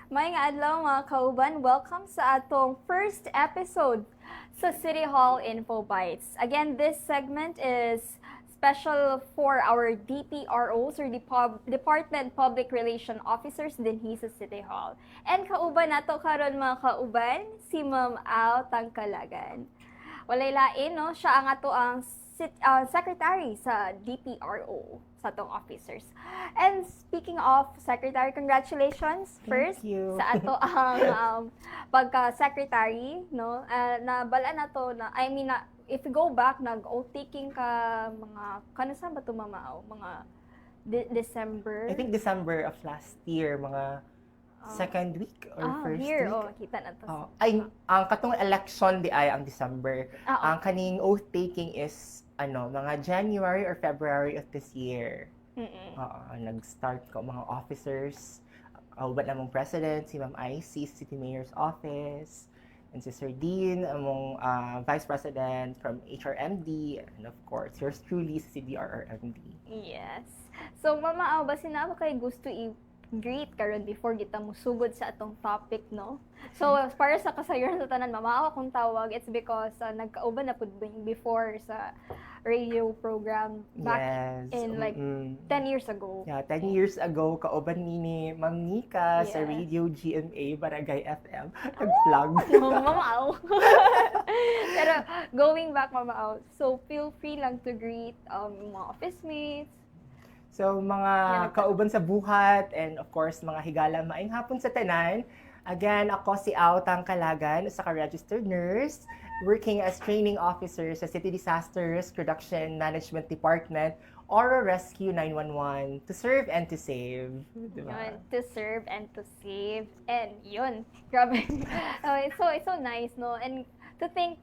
Maayong adlaw mga kauban, welcome sa atong first episode sa City Hall Info Bites. Again, this segment is special for our DPROs or Department Public Relation Officers dinhi sa City Hall. And kauban nato karon mga kauban, si Ma'am Al Tangkalagan. Walay lain, no? Siya ang ato ang secretary sa DPRO sa atong officers. And speaking of secretary, congratulations first Thank you. sa ato ang pagka-secretary, no? Nabala na to na if you go back nag-oath-taking ka mga kanasa ba to mamao? Mga December. I think December of last year, mga second week or first here, week. kita na to. Ay, ang katong election di ay ang December. Ah, Ang kaning oath taking is mga January or February of this year. Nag-start ko mga officers. Uban namong president, si Ma'am IC, City Mayor's Office, and si Sir Dean, among Vice President from HRMD, and of course, yours truly, si DRRMD. Yes. So, Mama Au, basin na kay gusto i-greet karon before kita musugod sa atong topic, no? So, para sa kasayuran sa tanan, Mama Au akong tawag, it's because nagkauban na pud before sa radio program back in like 10 years ago. Yeah, 10 years ago, kauban ni Ma'am Nika sa Yes. Radio GMA, Barangay FM. Nag-plug. Mama Au. Pero going back, Mama Au, so feel free lang to greet mga office mates. So, mga Yeah. kauban sa buhat, and of course, mga higala maayong hapon sa tanan. Again, ako si Au Tangkalagan, sa registered nurse, working as training officer sa City Disaster Risk Reduction Management Department, Oro Rescue 911, to serve and to save. Diba? Yun, to serve and to save. And yun, grabe. It's so nice, no? And to think,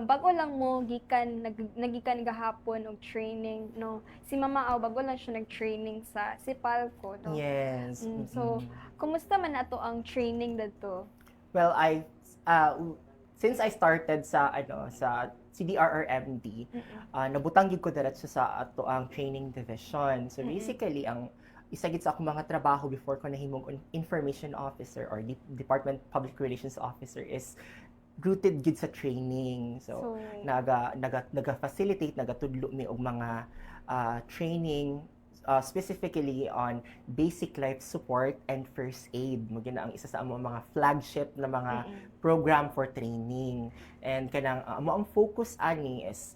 bago lang mo nagikan gahapon og training, no? Si Mama Au, bago lang siya nag-training sa Sipalco, no? Yes. So, kumusta man ato ang training dito? Well, since I started sa CDRRMD, nabutang gyud ko diretso sa ato ang training division. So basically ang isa gid sa akong mga trabaho before ko nahimong information officer or Department Public Relations Officer is rooted gid sa training. So naga-facilitate, nagatudlo mi og mga training specifically on basic life support and first aid. Mo gina ang isa sa among mga flagship na mga program for training. And kanang amo ang focus ani is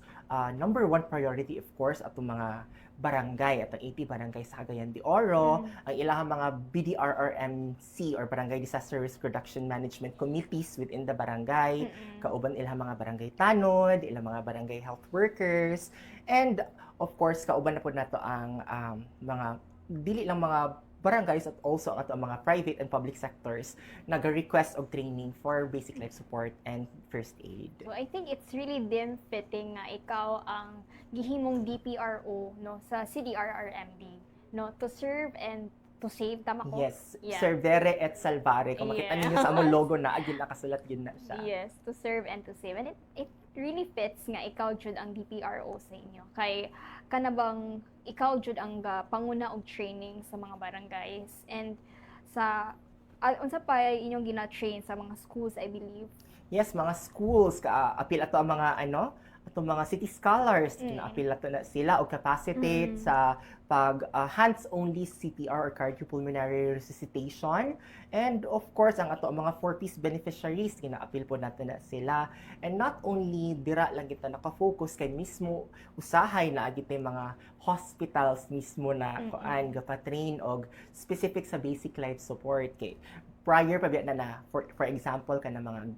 number one priority, of course, atong mga barangay at ang 80 barangay sa Cagayan de Oro, ang ilang mga BDRRMC or Barangay Disaster Risk Reduction Management Committees within the barangay, kauban ilang mga barangay tanod, ilang mga barangay health workers, and of course, kauban na po nato ang mga dili lang mga barangays at also ang ato mga private and public sectors nag-request of training for basic life support and first aid. So I think it's really dim fitting na ikaw ang gihimong DPRO, no, sa CDRRMD, no, to serve and to save, tama ko? Yes, Yeah. servere et salvare. Kung makita Yeah. ninyo sa among logo na, agin nakasulat yun na siya. Yes, to serve and to save. And it really fits nga ikaw jud ang DPRO sa inyo. Kay kanabang ikaw jud ang panguna og training sa mga barangays and sa unsa pa inyong gina-train sa mga schools, I believe. Yes, mga schools, apil ato ang mga atong mga city scholars, apil ato na sila og capacitate sa pag hands-only CPR or cardiopulmonary resuscitation. And of course, ang ato ang mga 4Ps beneficiaries, gina-apil po natin na sila. And not only dira lang kita nakafocus kay mismo usahay na agit mga hospitals mismo na kuan gapatrain og specific sa basic life support kay prior pa biya na for example kana mga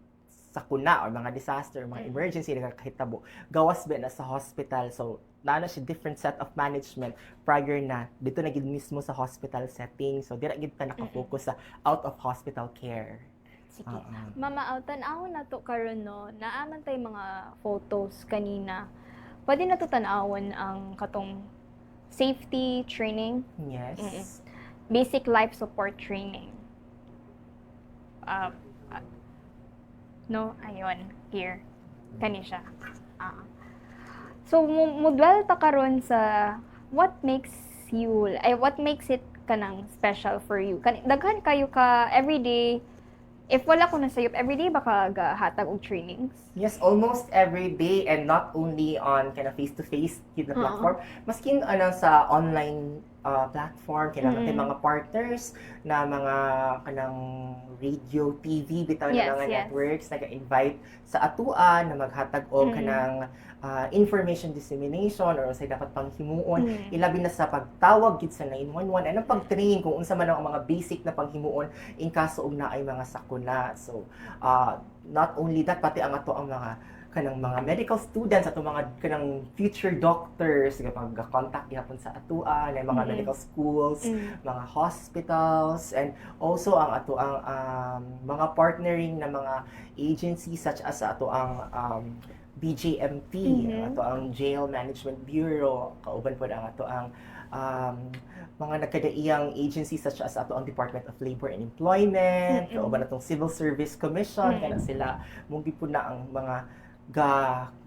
sakuna or mga disaster, mga emergency na kahitabo, gawas ba na sa hospital. So, na siya different set of management prior na dito na gid mismo sa hospital setting. So, dira gid ta nakafocus sa out of hospital care. Sige. Mama Au, tan-awon na to karon, no, naaman tay mga photos kanina. Pwede na to tan-awon ang katong safety training, Yes. basic life support training. No, ayun, here. Kani siya. So, mudwal ta karon sa what makes it kanang special for you? Daghan kayo ka everyday. If wala ko na sayop, everyday baka gahatag og trainings? Yes, almost every day, and not only on kind of face-to-face yun na platform, masking sa online platform, kailangan natin mga partners na mga kanang radio, TV, bitaw na mga networks, nag-invite sa atuan na maghatag og kanang information dissemination or say dapat pang himuon, ilabi na sa pagtawag gid sa 911 and ang pag-train kung unsa man ang mga basic na panghimuon in kaso og naay mga sakuna. So not only that, pati ang ato ang mga kanang mga medical students ato mga kanang future doctors nga pag-contact gyapon sa atuan ay mga medical schools, mga hospitals, and also ang ato ang mga partnering na mga agencies such as ato ang BJMP, ato ang Jail Management Bureau, kauban po ang ato ang mga nagkadaiyang agencies such as ato ang Department of Labor and Employment, kauban atong Civil Service Commission, kana sila mong po na ang mga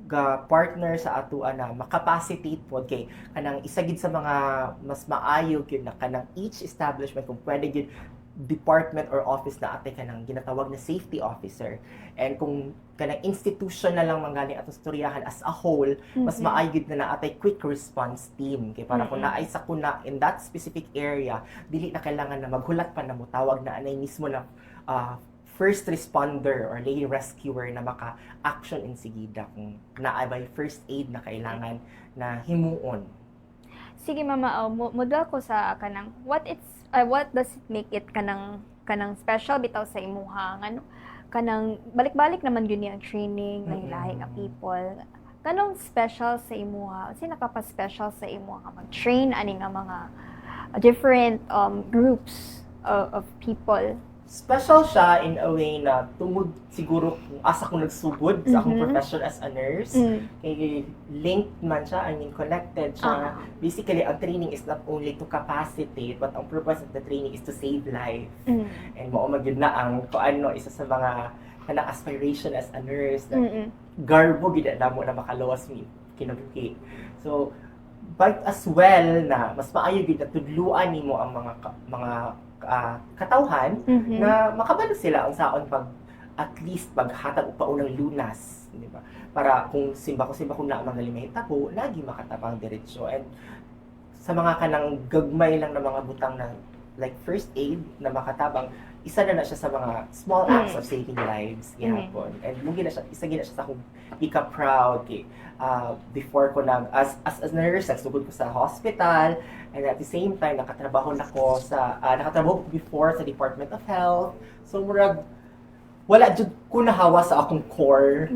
ga partner sa atuan na makapacitate po kay kanang isa gid sa mga mas maayo gyud na kanang each establishment kung pwede gyud department or office na atay kanang ginatawag na safety officer, and kung kanang institution na lang manggaling atong storyahan as a whole, mas maayo gyud na atay quick response team kay para kung naay sakuna in that specific area, dili na kailangan na maghulat pa na mo tawag na anay mismo na first responder or lay rescuer na maka-action in sigida kung naay by first aid na kailangan na himuon. Sige mama, model ko sa kanang what does it make it kanang special bitaw sa imuha ngano kanang balik-balik naman yun yung training ng lahi nga people. Kanong special sa imuha? Kasi nakapa-special sa imuha ka mag-train ani nga mga different groups of people. Special siya in a way na tungod siguro kung asa ko nagsugod sa akong profession as a nurse. Kay linked man siya, I mean connected siya. Basically, ang training is not only to capacitate, but ang purpose of the training is to save life. And mao magyud na ang kuano isa sa mga kanang aspiration as a nurse na garbo gid na mo na makalawas mi kinabuhi. So, but as well na mas maayo gid na tudluan nimo ang mga katawhan na makabalo sila ang saon pag at least paghatag pa unang lunas, di ba? Para kung simba ko na mga limita ko, lagi makatabang diretsyo. And sa mga kanang gagmay lang na mga butang na like first aid na makatabang, isa na siya sa mga small acts of saving lives gihapon. And isa gina siya sa akong ika-proud kay before ko as nurse, nagsugod ko sa hospital, and at the same time nakatrabaho ko before sa Department of Health. So murag wala jud ko nahawa sa akong core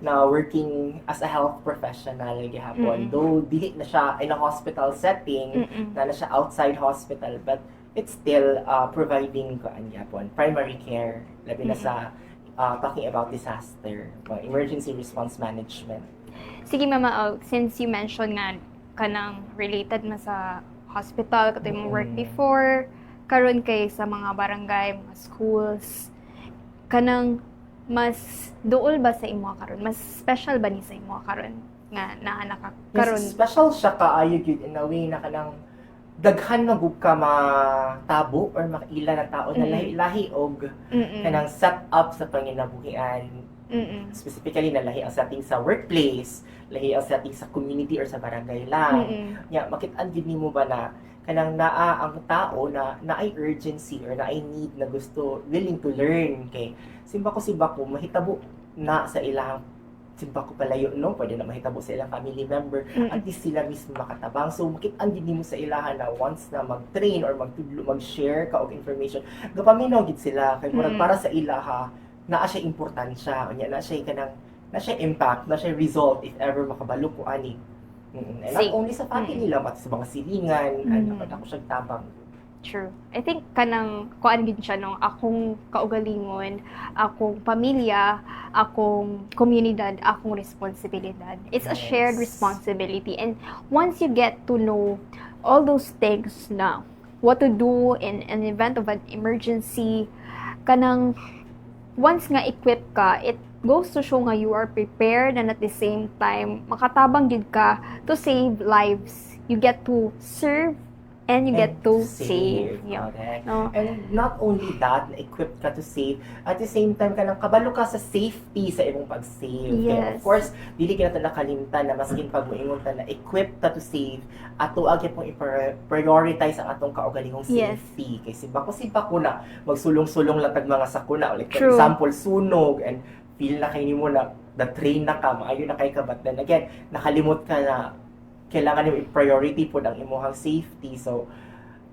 na working as a health professional gihapon. Though dili na siya in a hospital setting, na siya outside hospital, but it's still providing primary care, labi na sa talking about disaster, emergency response management. Sige mama, since you mentioned nga kanang related na sa hospital kato yung work before, karon kay sa mga barangay, mga schools, kanang mas duol ba sa imo karon? Mas special ba ni sa imo karon nga naa ka karon? Yes, special siya kaayo gyud in a way na kanang daghan na gud ka matabo or makaila na tao na lahi og kanang set up sa panginabuhian. Specifically na lahi ang setting sa workplace, lahi ang setting sa community or sa barangay lang. Makit-an gid nimo ba na kanang naa ang tao na naay urgency or naay need na gusto willing to learn kay simba ko mahitabo na sa ilang simba ko palayo no, pwede na mahitabo sa ilang family member, at least sila mismo makatabang. So makit-an gid nimo sa ilahan na once na mag-train or mag-share ka og information, gapaminaw gid sila kay murag para sa ilaha naa siya importansya, unya na siya impact, na siya result if ever makabalo ko ani. And not only sa family lang, pati sa mga silingan, ako siya tabang. True. I think kanang kuan gid siya no, akong kaugalingon, akong pamilya, akong komunidad, akong responsibilidad. It's a shared responsibility, and once you get to know all those things na what to do in an event of an emergency, kanang once nga equipped ka, it goes to show nga you are prepared, and at the same time makatabang gid ka to save lives. You get to serve And you get to save. save. Yeah. Correct. No? And not only that, na-equipped ka to save, at the same time ka lang, kabalo ka sa safety sa imong pag-save. Kaya, of Yes. course, dili ka na ito nakalimtan na maskin pag moingon ta na equipped ka to save, at tuag yung pong i-prioritize ang atong kaugalingong Yes. safety. Kay simba ko na, magsulong-sulong lang tag mga sakuna. Like, for True. example, sunog, and feel na kayo mo na, na-train na ka, maayo na kay ka, but then again, nakalimot ka na, kailangan yung i-priority po ang imuhang safety. So,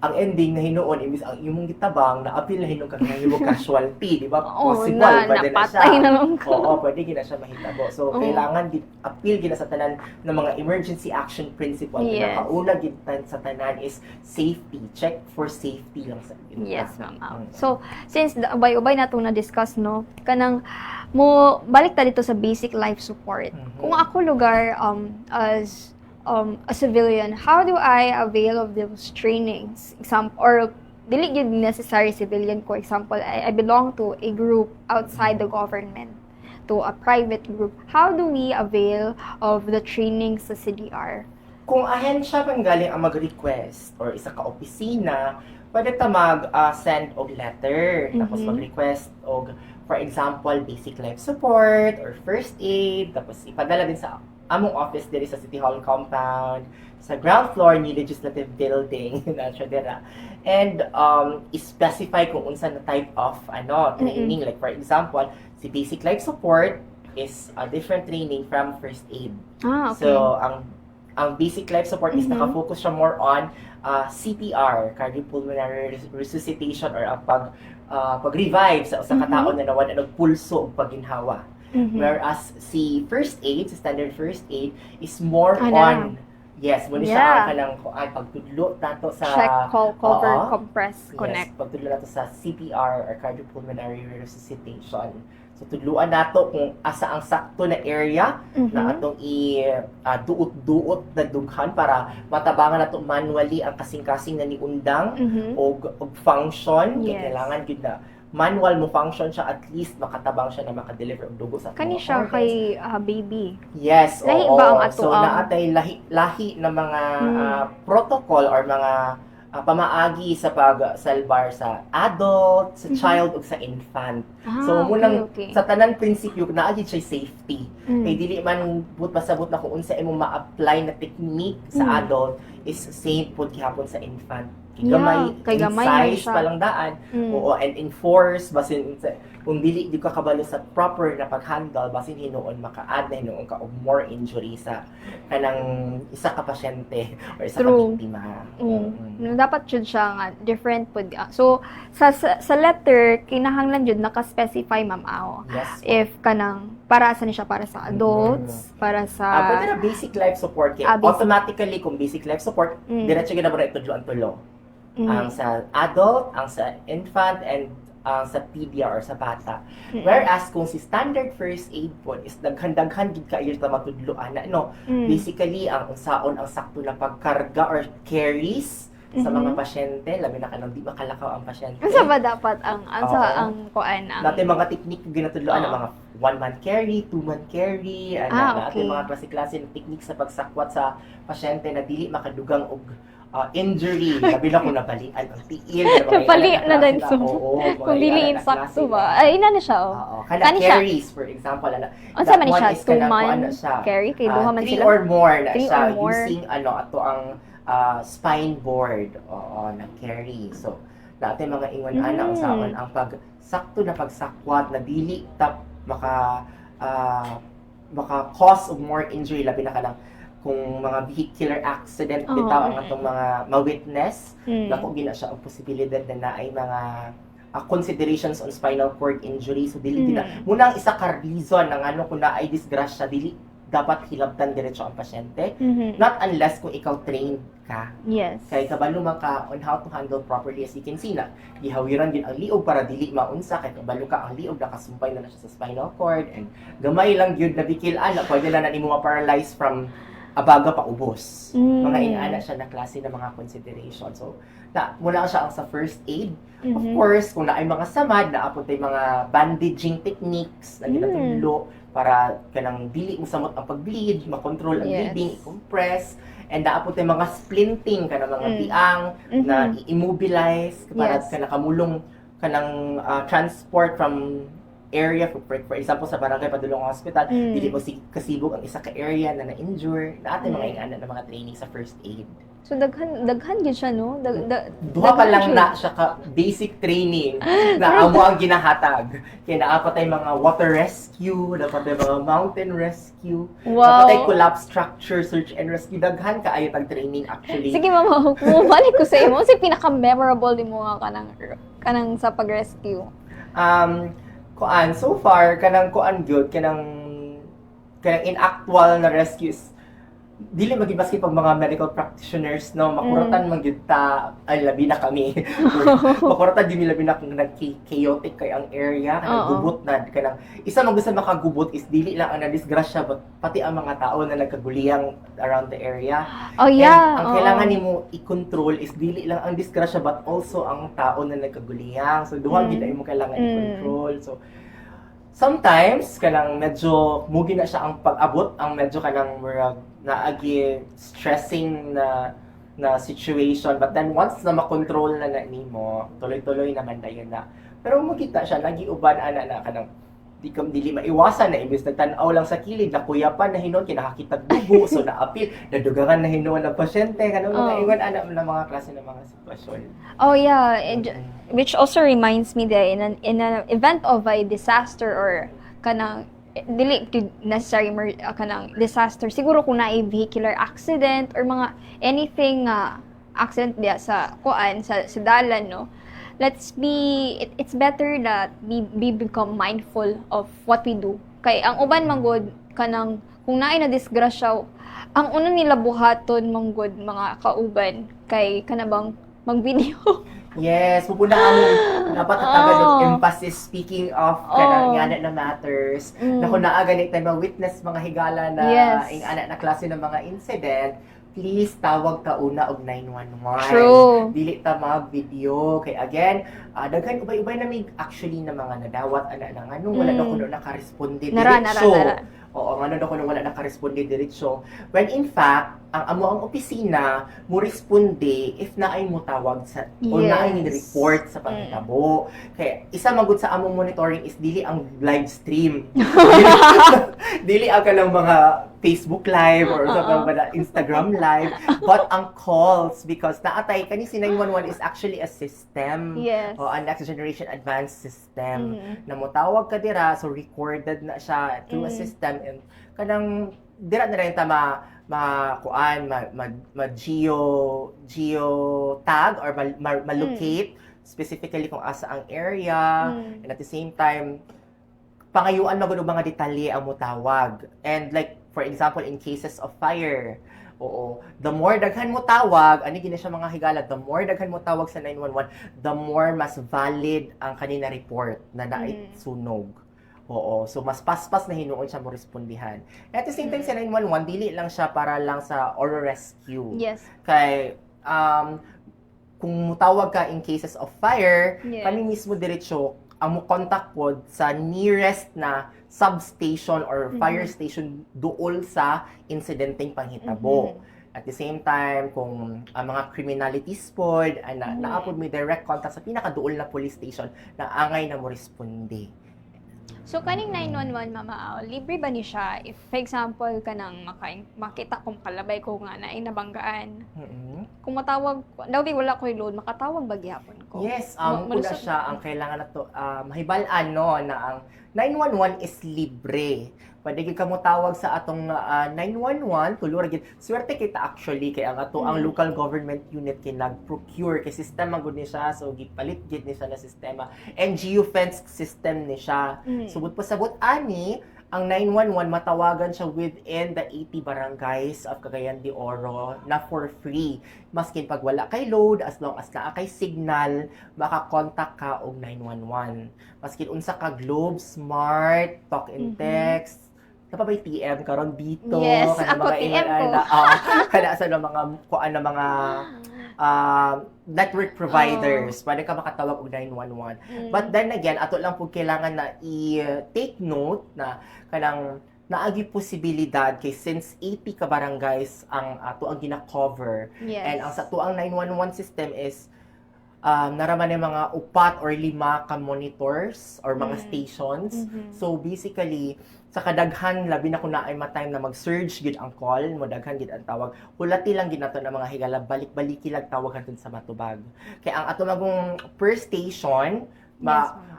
ang ending na hinuon, imbis ang imong gitabang, na-appeal na hinong kang imong casualty, di ba? Oo, Possible, na pwede na napatay siya. na lang ko. Oo, pwede gina siya mahitabo. So, Oo. kailangan appeal gina sa tanan ng mga emergency action principle. Yes. Pinakauna gid sa tanan is safety. Check for safety lang sa inyo. Yes, ma'am. So, since ubay-ubay na itong na-discuss, no, kanang balik ta dito sa basic life support. Mhm. Kung ako lugar as a civilian, how do I avail of those trainings? Or dili gyud necessary civilian, for example, I belong to a group outside the government, to a private group. How do we avail of the trainings sa CDR? Kung ahensya pang galing ang mag-request or isa ka opisina, pwede ta mag-send og letter, tapos Mhm. mag-request og, for example, basic life support or first aid, tapos ipadala din sa among office diri sa City Hall compound, sa ground floor ni Legislative Building, na siya dira. And i-specify kung unsa na type of training. Like for example, si basic life support is a different training from first aid. Okay. So, ang basic life support is Mhm. nakafocus siya more on CPR, cardiopulmonary resuscitation, or ang pag-revive sa usa ka tawo na nawala ng pulso o pagginhawa. Mhm. Whereas si first aid, si standard first aid, is more Ana. on, yes, muna Yeah. siya kanang pagtudlo nato sa Check, call, cover, Oo. compress, connect. Yes, pagtudlo nato sa CPR or cardiopulmonary resuscitation. So tudluan nato kung asa ang sakto na area na Mhm. atong duot-duot na dughan para matabangan nato manually ang kasing-kasing na niundang Mhm. og function. Kaya Yes. kailangan gyud na manual mo function siya, at least makatabang siya na makadeliver og dugo sa Kani mga siya organs. kay baby. Yes, Lahi oo. ba ang ato So, ang- naatay lahi na mga Mm. protocol or mga pamaagi sa pag-salbar sa adult, sa Mhm. child, ug sa infant. Ah, So, munang okay. sa tanan prinsipyo, naagid siya safety. Mm. Kay dili man pasabot na kung unsa imong ma-apply na technique sa Mm. adult is same pud gihapon sa infant. Yeah, kay gamay man size siya. pa lang daan. Mm. Oo, and enforce basin kung dili di ka kabalo sa proper na pag-handle, basin hinuon maka-add na hinuon ka og more injury sa kanang isa ka pasyente or isa ka True. biktima. Dapat jud siya nga different pud. So sa letter kinahanglan jud naka-specify ma'am aw. Yes. If kanang para sa siya, para sa adults, para sa Pwede na basic life support kay basic. automatically kung basic life support, Mm. diretso gyud na mo itudlo ang tulo. Mm. Ang sa adult, ang sa infant, and ang sa PDR or sa bata. Mm. Whereas kung si standard first aid po is daghan-daghan gid ka sa matudloan na Mm. basically ang unsaon ang sakto na pagkarga or carries sa mga Mhm. pasyente, labi na kanang di makalakaw ang pasyente. Unsa ba dapat ang Oo. ang kuan ang Natin mga technique yung ginatudloan ng Oo. mga 1-man carry, 2-man carry, Okay. natin mga klase-klase ng technique sa pagsakwat sa pasyente na dili makadugang og injury. Labi na kung napalian ang tiil. Napali na din, so, Oo, kung dili insakto ba? Ay ina na siya oh. Oo, Kani kana siya. carries, for example. Unsa man ni siya? 2-man siya. carry kay duha man 3 sila. or more na 3 siya or more. using ato ang spine board. Oo, na carry. So, natin mga ingon ana Mm. usaon ang sakto na pagsakwat na dili tap maka cause of more injury, labi na kanang kung mga vehicular accident Oo. bitaw ang atong mga ma-witness. Mm. Nako gina siya ang posibilidad na naay mga considerations on spinal cord injury. So dili gina muna ang isa ka reason ng ano kung naay disgrasya, dili dapat hilabtan diretso ang pasyente. Mhm. Not unless kung ikaw trained ka. Yes. Kay kabalo man ka on how to handle properly, as you can see na gihawiran din ang liog para dili maunsa, kay kabalo ka ang liog nakasumpay na siya sa spinal cord, and gamay lang gyud na bikilan na pwede na nimo ma-paralyze from abaga pa ubos. Mm. Mga inaana siya na klase ng mga consideration. So, mula siya ang sa first aid. Of Mhm. course, kung naay mga samad, naapot ay mga bandaging techniques na ginatulo para kanang dili mo samot ang pag-bleed, makontrol ang Yes. bleeding, i-compress, and naapot ay mga splinting, kanang mga tiang na i-immobilize para Yes. nakamulong kanang transport from area, for example, sa barangay Padulong Hospital, dili mo kasibog ang isa ka area na na-injure, na ating mga ingana ng mga training sa first aid. So daghan gyud siya no. Duha pa lang daghan na siya ka basic training na amo ang ginahatag. Kaya naapatay mga water rescue, napatay mga mountain rescue, Wow. napatay collapse structure search and rescue. Daghan ka ayo tag training actually. Sige mama, bumalik ko sa imo. Si pinaka-memorable nimo nga kanang sa pag-rescue. So far kanang gyud kanang in actual na rescues dili magibaski pag mga medical practitioners no makuratan man gyud ta ay labi na kami. Makuratan gyud labi na kung chaotic kay ang area kanang gubot na kanang isa man gusto makagubot is dili lang ang nadisgrasya but pati ang mga tao na nagkaguliyang around the area. Oh yeah. And ang kailangan nimo i-control is dili lang ang disgrasya but also ang tao na nagkaguliyang. So duha gid mo kailangan i-control. So sometimes kanang medyo mugi na siya ang pag-abot, ang medyo kanang murag naagi stressing na situation, but then once na makontrol na nimo, tuloy-tuloy naman dayon na. Pero mugi ta siya lagi uban ana na kanang dili maiwasan na imbes nagtan-aw lang sa kilid nakuyapan na hinon kinakakitag dugo so naapil nadugangan na hinon ng pasyente kanang mga ingon ana ng mga klase ng mga sitwasyon. Oh yeah, which also reminds me that in an event of a disaster or kanang dili necessary kanang disaster siguro kung naay vehicular accident or mga anything accident diya sa sa dalan no, it's better that we become mindful of what we do kay ang uban manggod kanang kung naay na disgrasya ang una nila buhaton manggod mga kauban kay kanabang mag-video. Yes, pupunta kami dapat tagad of emphasis speaking of kanang ingana na matters. Na kung naa ganit na witness mga higala na ingana na klase ng mga incident, please tawag ka una og 911. True. Dili ta mag-video kay again, daghan ubay-ubay na may actually na mga nadawat ana nang ano wala na kuno naka-responde diretso. Oo, ano daw kuno wala naka-responde diretso. When in fact, ang amo ang opisina mo responde if naay mo tawag sa o naay ni report sa panghitabo. Kaya isa magud sa among monitoring is dili ang live stream. Dili ang kanang mga Facebook live or sa Instagram live, but ang calls because naatay kani si 911 is actually a system. Yes. O a next generation advanced system na motawag ka dira so recorded na siya through a system and kanang dira na rin ta geo tag or ma-locate specifically kung asa ang area and at the same time pangayuan magud og mga detalye ang motawag and like for example in cases of fire the more daghan mo tawag ani gini siya mga higala the more daghan mo tawag sa 911 the more mas valid ang kanina report na naay sunog. So mas paspas na hinuon siya mo respondihan. At the same time sa 911 dili lang siya para lang sa oral rescue. Yes. Kay kung mutawag ka in cases of fire, kami mismo diretso ang mo contact pod sa nearest na substation or fire station duol sa insidenteng panghitabo. At the same time, kung mga criminalities pod, naapod may direct contact sa pinakaduol na police station na angay na mo responde. So, kaning 911, Mama Au, libre ba ni siya? If, for example, kanang makita kung kalabay ko nga na inabanggaan. Kung matawag, daw wala ko'y load, makatawag ba gyapon ko? Yes, una siya, ang kailangan na to, mahibalaan no, na ang 911 is libre. Pwede ka mo tawag sa atong 911, tulura gid. Swerte kita actually kay ang ato ang local government unit kay nag-procure kay sistema gud ni siya so gipalit gid ni siya na sistema. And geofenced system ni siya. Subot pasabot ani ang 911 matawagan siya within the 80 barangays of Cagayan de Oro na for free. Maskin pag wala kay load, as long as naa kay signal, makakontak ka og 911. Maskin unsa ka Globe, Smart, Talk and Text, napabay TM karon dito, Yes, kana ako mga TM email ko. na, kana sa mga kuan na mga network providers, pwede ka makatawag og 911. But then again, ato lang po kailangan na i-take note na kanang naagi posibilidad kay since 80 ka barangays ang ato ang gina-cover Yes. and ang sa tuang 911 system is naraman ng mga 4 or 5 ka monitors or mga stations. So basically, sa kadaghan labi na kun naay ma-time na mag-surge gid ang call, mo daghan gid ang tawag. Hulati lang gid nato na mga higala balik-baliki lang tawag hantud sa matubag. Kaya ang ato magong per station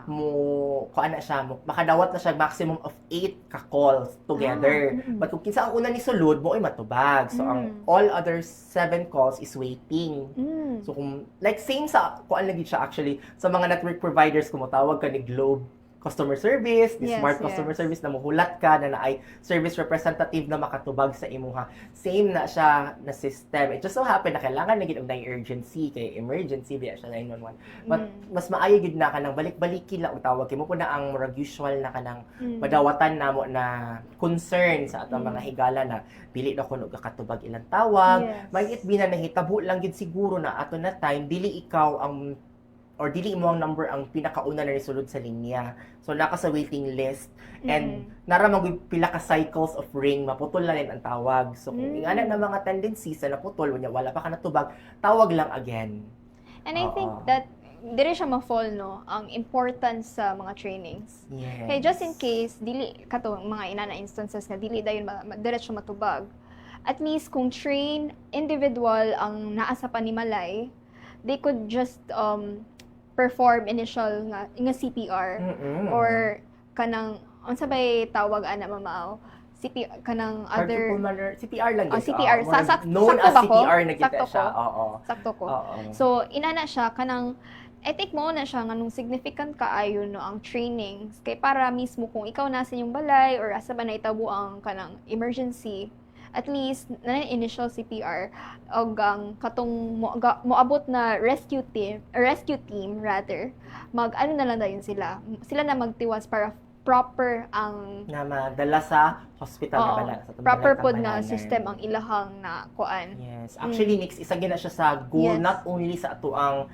mo kuan na siya, makadawat na siya maximum of 8 ka calls together. But kung kinsa ang una ni sulod mo ay matubag. So ang all other 7 calls is waiting. So kung like same sa kuan lagi siya actually sa mga network providers kung tawag ka ni Globe customer service, ni Yes, smart yes. customer service na muhulat ka na naay service representative na makatubag sa imuha. Same na siya na system. It just so happen na kailangan na gid og urgency kay emergency biya siya 911. But mas maayo gid na kanang balik-baliki lang og tawag kay mo po na ang murag usual na kanang madawatan namo na concern sa atong mga higala na dili na kuno kakatubag ilang tawag. Yes. May it bina nahitabo lang gid siguro na ato na time dili ikaw ang or dili mo ang number ang pinakauna na nisulod sa linya. So naka sa waiting list and naramang pila ka cycles of ring maputol na rin ang tawag. So kung ingana na mga tendencies na naputol wala pa ka natubag, tawag lang again. And I think that dire siya ma-fall no ang importance sa mga trainings. Yes. Kaya just in case dili kato mga inana instances nga dili dayon diretso matubag. At least kung train individual ang naa sa panimalay, they could just perform initial nga CPR or kanang unsa bay tawag ana mamao CPR kanang other CPR lang yun. CPR known sakto as ba ko? CPR na kita Sakto siya. ko? Oo. Sakto ko. Oo. So inana siya kanang I think mo na siya nganong significant kaayo no ang trainings kay para mismo kung ikaw nasa yung balay or asa ba naitabo ang kanang emergency at least na initial CPR og ang katong moabot na rescue team rather mag ano na lang dayon sila na magtiwas para proper ang Na madala sa hospital na bala. Sa proper Tambalan, pod na Tambalanan. system ang ilahang na kuan. Yes. Actually, next isa gina siya sa goal Yes. not only sa ato ang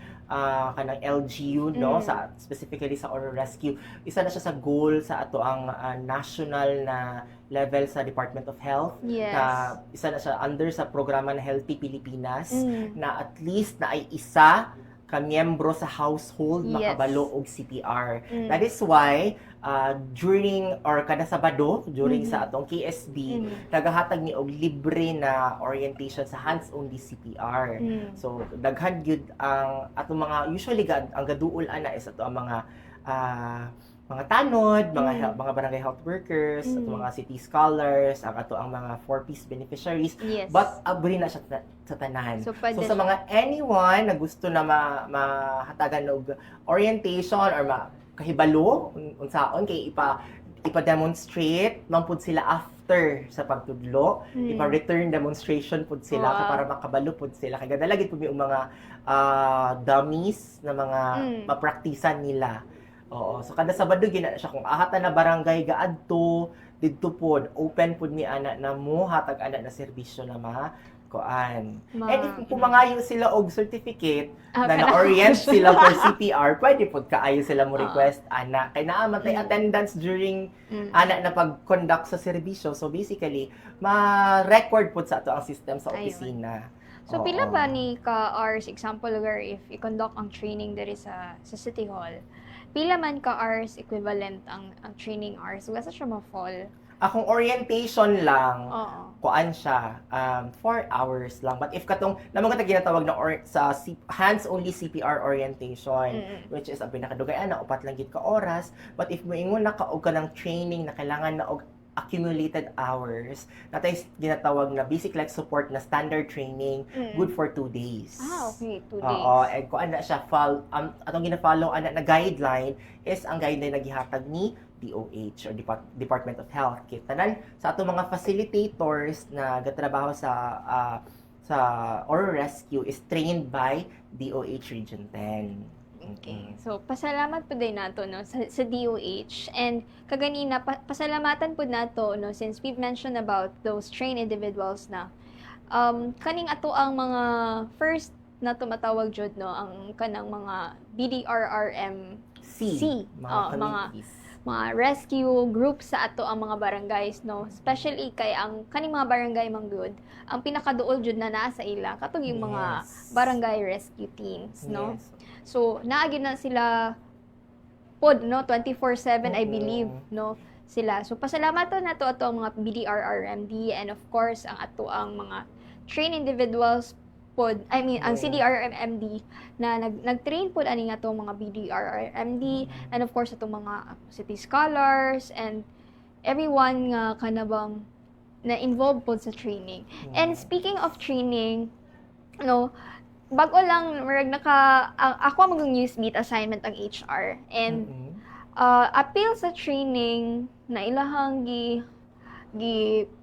kanang LGU no sa specifically sa Oro Rescue. Isa na siya sa goal sa ato ang national na level sa Department of Health. Yes. Na isa na siya under sa programa na Healthy Pilipinas na at least na ay isa ka miyembro sa household Yes. makabalo og CPR. That is why during or kada Sabado during sa atong KSB nagahatag ni og libre na orientation sa hands-on CPR. So daghan gyud ang atong mga usually ang gaduol ana is ato ang mga tanod, mga barangay health workers, ato mga city scholars, ang ato ang mga 4Ps beneficiaries. Yes. But abri na siya sa tanan. So, So pwede sa mga anyone na gusto na mahatagan og orientation or kahibalo unsaon kay ipa-demonstrate man pud sila after sa pagtudlo, ipa-return demonstration pud sila Wow. para makabalo pud sila kay gadala gid pud may mga dummies na mga mapraktisan nila. Oo, so kada Sabado gina siya kung ahata na barangay gaadto didto pod open pod mi ana na mo hatag ana na serbisyo na kuan. And if pumangayo sila og certificate na na-orient sila for CPR, pwede pod kaayo sila mo request ana. Kay naa man tay attendance during ana na pag-conduct sa serbisyo. So basically, ma-record pod sa ato ang system sa opisina. So Oo. pila ba ni ka hours example where if i-conduct ang training diri sa City Hall? Pila man ka hours equivalent ang training hours? Wala siya ma-fall. Akong orientation lang, Oo. kuan siya, 4 hours lang. But if katong, naman ka ginatawag na sa hands-only CPR orientation, which is ang pinakadugay, upat lang gid ka oras. But if moingon na kaog ka ng training na kailangan na og accumulated hours, natay ginatawag na basic life support na standard training, good for 2 days. Okay, 2 days. Oo, and kung ana siya, atong gina-follow ana na guideline is ang guideline na gihatag ni DOH or Department of Health. Tanan sa ato mga facilitators na gatrabaho sa Oro Rescue is trained by DOH Region 10. Okay. So, pasalamat po din nato no sa DOH, and kaganina pasalamatan po nato no since we've mentioned about those trained individuals na kaning ato ang mga first na tumatawag jud no ang kanang mga BDRRM mga mga communities. rescue groups sa ato ang mga barangays no, especially kay ang kaning mga barangay manggod ang pinakaduol jud na naa sa ila katong yung mga Yes. barangay rescue teams no. Yes. So naagi na sila pod no 24/7 I Oo. believe no sila. So pasalamatan nato ato ang mga BDRRMD, and of course ang ato ang mga trained individuals pod, I mean ang Yeah. CDRMMD na nag-train pod ani nga atong mga BDRRMD, and of course atong mga city scholars and everyone nga kanabang na involved pod sa training. And speaking of training, no, bago lang marag ako ang news beat assignment ang HR, and appeal sa training na ilahang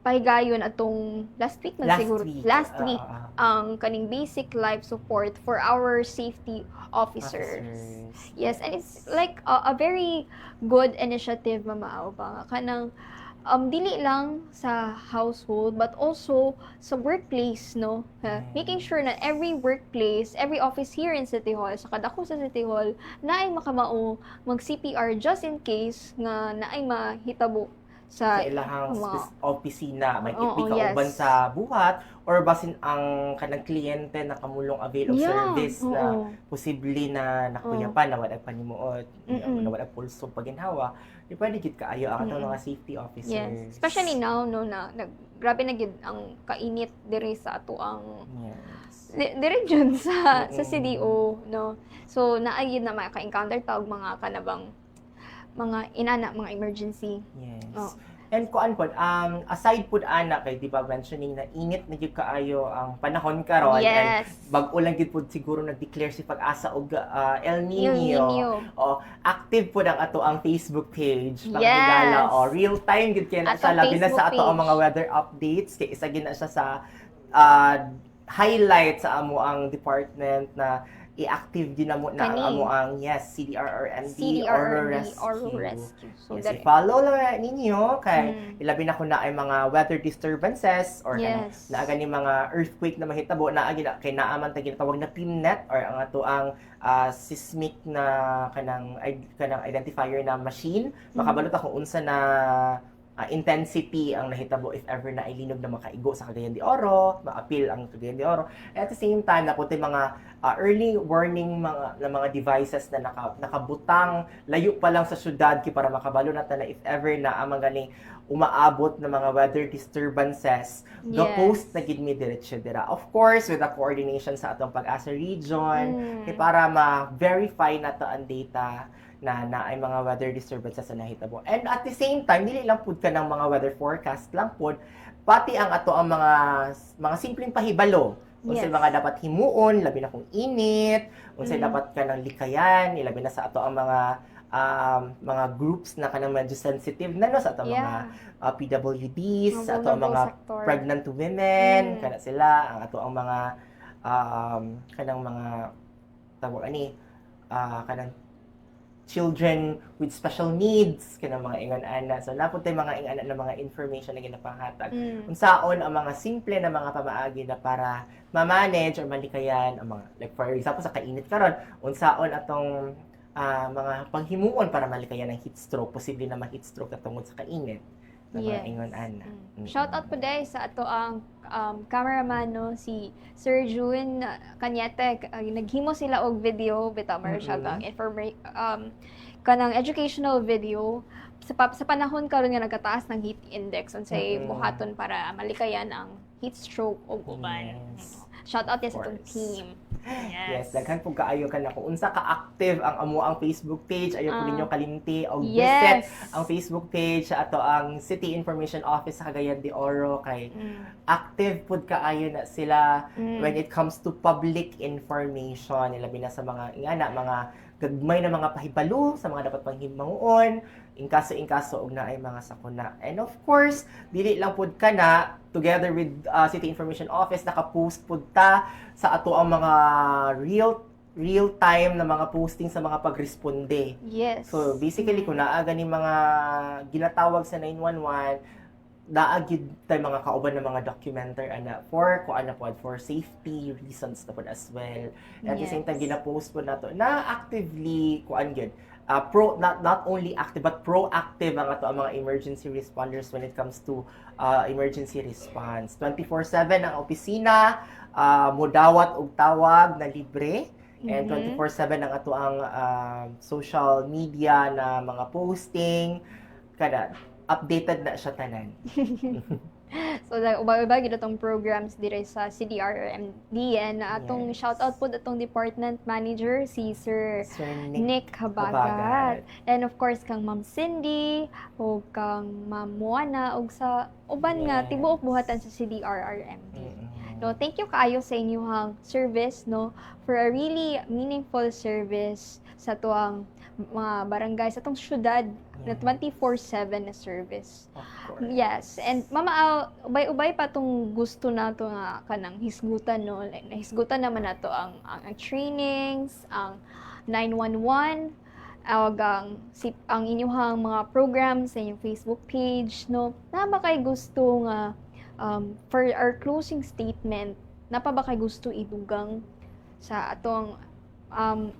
pahigayon atong last week last week ang kaning basic life support for our safety officers. Yes, and it's like a very good initiative mamao ba kanang dili lang sa household but also sa workplace no. Making sure na every workplace, every office here in City Hall, sa kadako sa City Hall, naay makamao mag CPR just in case nga naay mahitabo sa ilahang mga opisina may Oo, kauban yes. sa buhat or basin ang kanang kliyente na kamulong avail of service na posible na nakuyapan na wala panimuot na wala pulso paginhawa di pwede gid kaayo ang atong mga safety officers. Yes, especially now no na grabe na gid ang kainit diri sa ato ang diri jud sa CDO no. So naay gid na maka-encounter tawag mga kanabang mga inana, mga emergency. Yes. Oh. And kuan pod, aside pod ana kay di ba mentioning na init na gyud kaayo ang panahon karon, Yes. and bag-o lang gyud pod siguro nag-declare si pag-asa og El El Nino. Nino. O active pod ang ato ang Facebook page. Yes. Pakigala o real time gyud kay na Ato siya labi na Facebook sa ato ang page. mga weather updates kay isa gyud na siya sa highlight sa amo ang department na i-active din na mo na Kani. amo ang CDRRMD Oro Rescue. So Yes, dali. i-follow lang ninyo kay ilabi na kung na ay mga weather disturbances or Yes. na gani mga earthquake na mahitabo na kay naaman ta ginatawag na PIMNET or ang ato ang seismic na kanang identifier na machine makabalot kung unsa na intensity ang nahitabo if ever na ilinog na makaigo sa Cagayan de Oro, ma-appeal ang Cagayan de Oro. At the same time, napunti mga early warning mga devices na nakabutang layo pa lang sa syudad para makabalo na if ever na ang mga umaabot na mga weather disturbances, post na gid mi diretso dira. Of course, with the coordination sa atong Pag-asa region, para ma-verify na to ang data na ay mga weather disturbances na nahitabo. And at the same time, dili lang pud ka ng mga weather forecast lang pud, pati ang ato ang mga simpleng pahibalo. Unsay mga dapat himuon, labi na kung init, unsay dapat ka ng likayan, ilabi na sa ato ang mga groups na kanang medyo sensitive na no sa ato mga PWDs, sa ato ang mga pregnant women, kana sila, ang ato ang mga kanang mga tawag ani kanang children with special needs kanang mga ingon ana. So napud tay mga ingana na mga information na ginapanghatag. Unsaon ang mga simple na mga pamaagi na para ma-manage or malikayan ang mga like for example sa kainit karon, unsaon atong mga panghimuon para malikayan ng heat stroke, posible na ma-heat stroke tungod sa kainit. Mga ingon ana. Shout out po dahil sa ato ang cameraman no si Sir June Cañete, naghimo sila og video bitaw shout out kanang educational video sa panahon karon nga nagkataas ng heat index unsay buhaton para malikayan ang heat stroke og uban. Shout out sa atong team. Yes, daghan po kaayo ka na kung unsa ka-active ang amo ang Facebook page, ayo po ninyo kalimti o visit ang Facebook page sa ato ang City Information Office sa Cagayan de Oro kay active pud kaayo na sila when it comes to public information, ilabi na sa mga ingana mga gagmay na mga pahibalo sa mga dapat panghimanguon inkaso og naay mga sakuna. And of course, dili lang pud kana together with City Information Office naka-post pud ta sa ato ang mga real real time na mga posting sa mga pagresponde. Yes. So basically kung naa gani mga ginatawag sa 911, naa gyud tay mga kauban ng mga documenter ana for kung ano pod for safety reasons na pod as well. At the same time gina-post po nato na actively kuan gyud not only active but proactive ang ato ang mga emergency responders when it comes to emergency response. 24/7 ang opisina, modawat og tawag na libre. And 24/7 ang ato ang social media na mga posting kada updated na siya tanan. So, ubay-ubay gid atong programs dire sa CDRRMD and atong shout out po atong department manager si Sir Nick Habagat. And of course kang Ma'am Cindy o kang Ma'am Moana og sa uban nga tibuok buhatan sa CDRRMD. No, thank you kaayo sa inyong service no for a really meaningful service sa tuang mga barangay sa atong syudad na 24/7 na service. Of course. Yes, and mama ubay-ubay pa tong gusto nato nga kanang hisgutan no, like nahisgutan naman nato ang trainings, ang 911, ang inyong mga programs sa inyong Facebook page no. Na ba kay gusto nga for our closing statement, na pa ba kay gusto idugang sa atong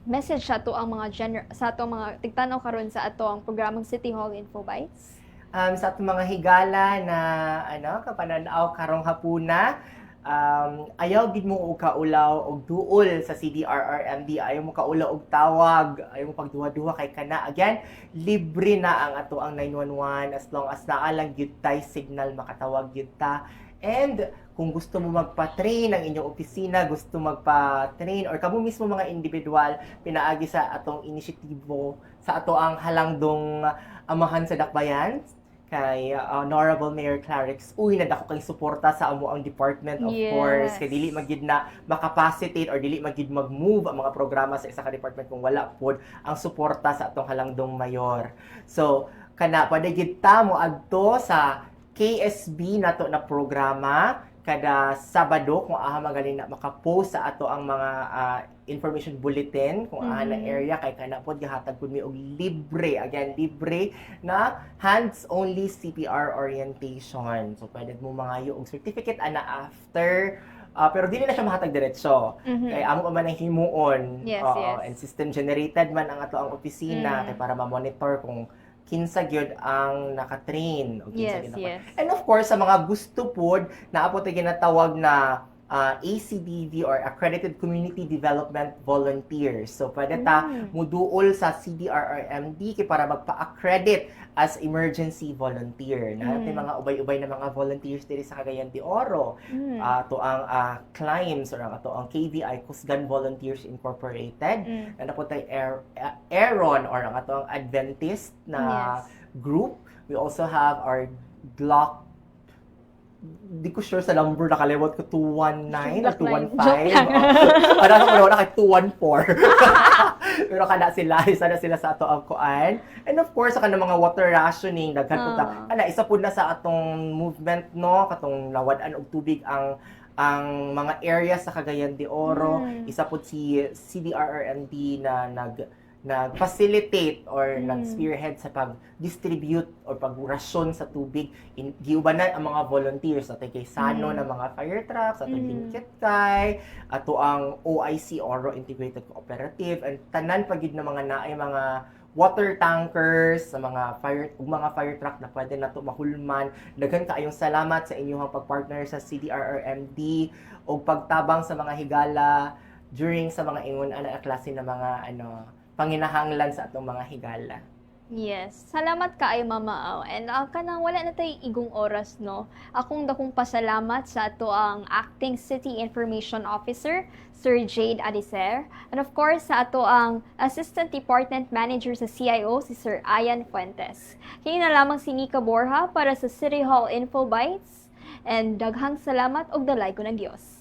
message sa ato ang mga sa ato mga tigtanaw karon sa ato ang programang City Hall Info Bites? Sa ato mga higala na kapananaw karong hapuna, ayaw gid mo og kaulaw og duol sa CDRRMD, ayaw mo kaulaw og tawag, ayaw mo pagduwa-duwa kay kana. Again, libre na ang ato ang 911 as long as naa lang gyud tay signal makatawag gyud ta. And kung gusto mo magpa-train ang inyong opisina, gusto magpa-train or kamo mismo mga individual, pinaagi sa atong inisyatibo sa ato ang halangdong amahan sa dakbayan kay Honorable Mayor Clarix. Uy, nadako kay suporta sa amo ang department of course. Kay dili magid na makapacitate or dili magid mag-move ang mga programa sa isa ka department kung wala pod ang suporta sa atong halangdong mayor. So, kana padagid ta mo adto sa KSB nato na programa kada Sabado kung aha magaling na maka-post sa ato ang mga information bulletin kung aha na area kay kana pod gihatag pud mi og libre, again libre na hands only CPR orientation. So pwede mo mangayo og certificate ana after pero dili na siya mahatag diretso. Kay amo pa man ang himuon. Yes. And system generated man ang ato ang opisina kay para ma-monitor kung kinsa gyud ang naka-train o kinsa gyud And of course sa mga gusto pod na apo tay ginatawag na ACDV or Accredited Community Development Volunteers. So pwede ta muduol sa CDRRMD kay para magpa-accredit as emergency volunteer. Natin mga ubay-ubay na mga volunteers diri sa Cagayan de Oro. To ang CLIMS or ato ang KVI Kusgan Volunteers Incorporated. Na po tay Aaron or ang ato ang Adventist na group. We also have our Glock, di ko sure sa number, nakalimot ko 219 or 215. Ano ko na kay 214. Pero kada sila, isa na sila sa ato ang kuan. And of course, sa kanang mga water rationing, daghan po ta. Isa po na sa atong movement, no, katong nawad-an og tubig ang mga areas sa Cagayan de Oro. Isa po si CDRRMD na nag-facilitate or nag-spearhead sa pag-distribute or pag-rasyon sa tubig. Giubanan ang mga volunteers at kay Sano na mga fire trucks, at Lingkit kay, ato ang OIC, Oro Integrated Cooperative, and tanan pagid na mga naay mga water tankers sa mga fire truck na pwede nato mahulman. Daghan kaayong salamat sa inyong pagpartner sa CDRRMD o pagtabang sa mga higala during sa mga ingon ana klase na mga panginahanglan sa atong mga higala. Yes. Salamat kaayo Mama Au. And kanang wala na tay igong oras no. Akong dakong pasalamat sa ato ang Acting City Information Officer Sir Jade Adiser, and of course sa ato ang Assistant Department Manager sa CIO si Sir Ayan Fuentes. Kini na lamang si Nika Borja para sa City Hall Info Bites, and daghang salamat og dalay ko ng Dios.